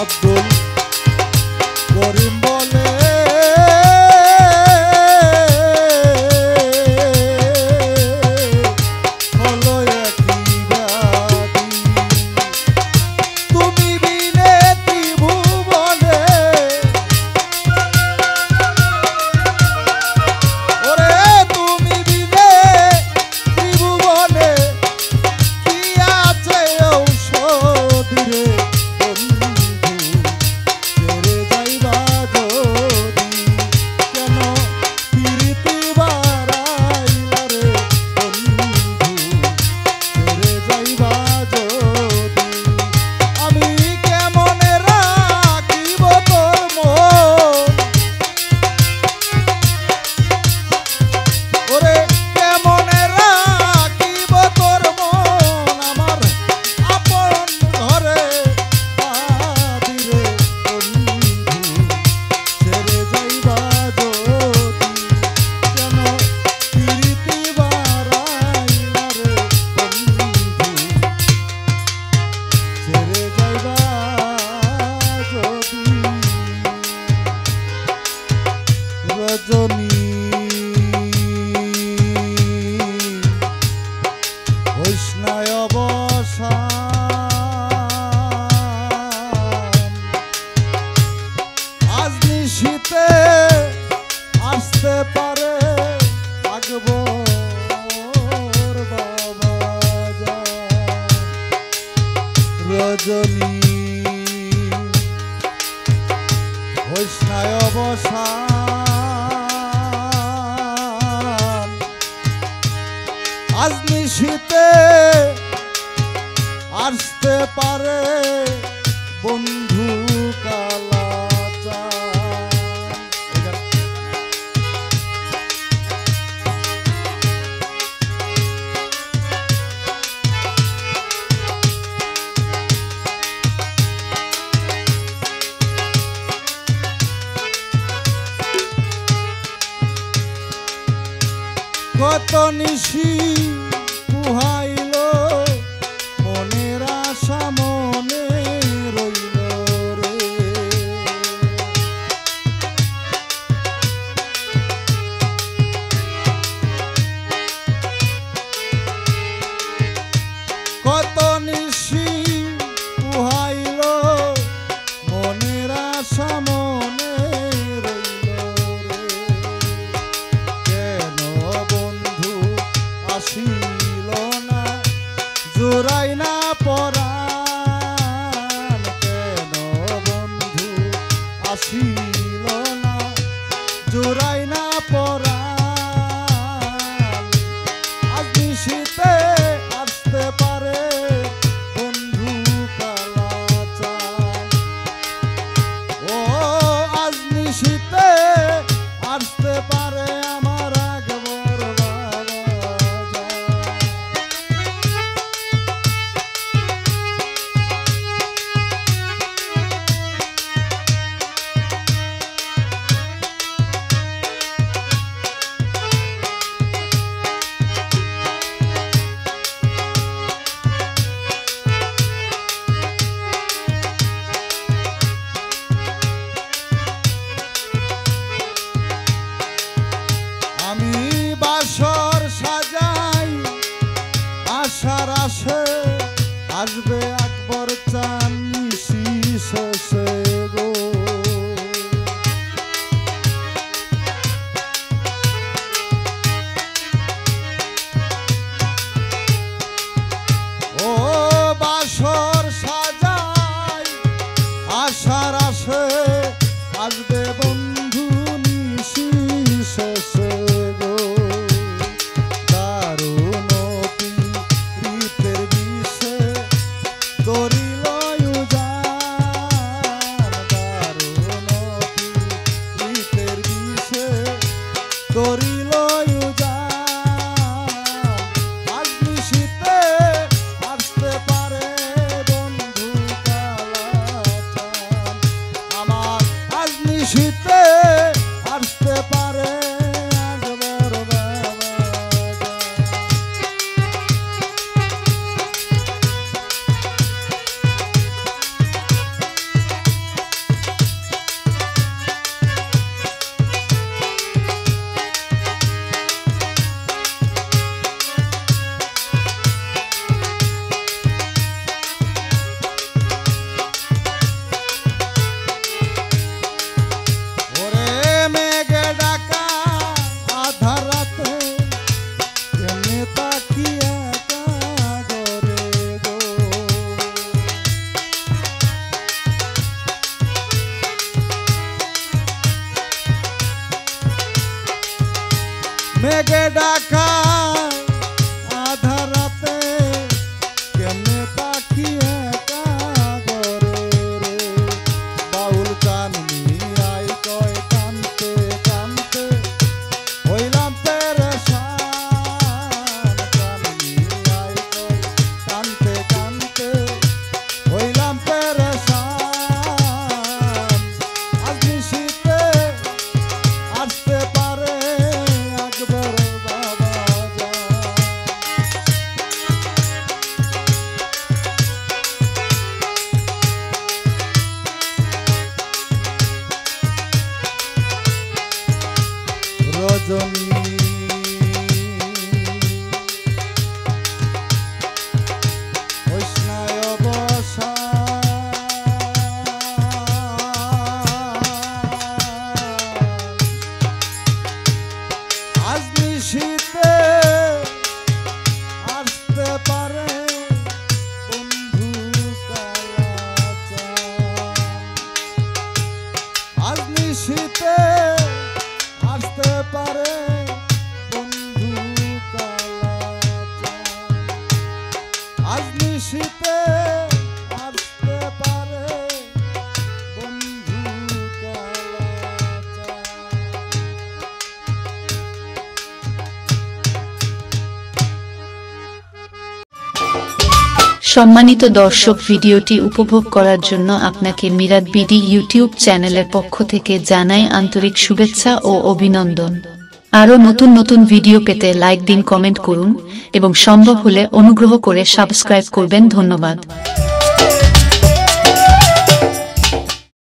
আব্দুল করিম বলে আসতে পারে আকবর বাবা রজনী বৈষ্ণায় অবসান আজ নিশীতে আসতে পারে বন্ধু কত নিশি পুহাইল মনের আশা মনে রইল রে কত নিশি পুহাইল মনের আশা মনে আসিল না জোড়াই না পরাণ কেন বন্ধু আসিল না জোড়াই না পরাণ আজ নিশীতে আসতে পারে বন্ধু কালাচান ও আজ নিশীতে আসতে পারে আমার বাসর সাজাই আশার আসে আসবে আকবর চান নিশি শেষে গো ও বাসর সাজাই আশার আসে আসবে বন্ধু নিশি শেষে করিল আজ নিশীতে আসতে পারে বন্ধু কালাচান আমার আজ নিশীতে আসতে পারে আকবর বাবা মেঘে ডাকা আধা রাতে কেমনে পাখি একা ঘরে রে বাউল কাননি আই কয় কানতে কানতে হইলাম পেরেশান কাননি আই কয় কানতে কানতে হইলাম পেরেশান আজ নিশিতে আসতে পারে আকবর বাবা জান রজনী বৈষ্ণায় বসা আজ নিশিতে আসতে পারে বন্ধু কালাচান আজ নিশিতে আসতে পারে বন্ধু কালাচান আজ নিশিতে আসতে পারে বন্ধু কালাচান সম্মানিত দর্শক, ভিডিওটি উপভোগ করার জন্য আপনাকে মিরাত বিডি ইউটিউব চ্যানেলের পক্ষ থেকে জানাই আন্তরিক শুভেচ্ছা ও অভিনন্দন। আরও নতুন নতুন ভিডিও পেতে লাইক দিন, কমেন্ট করুন এবং সম্ভব হলে অনুগ্রহ করে সাবস্ক্রাইব করবেন। ধন্যবাদ।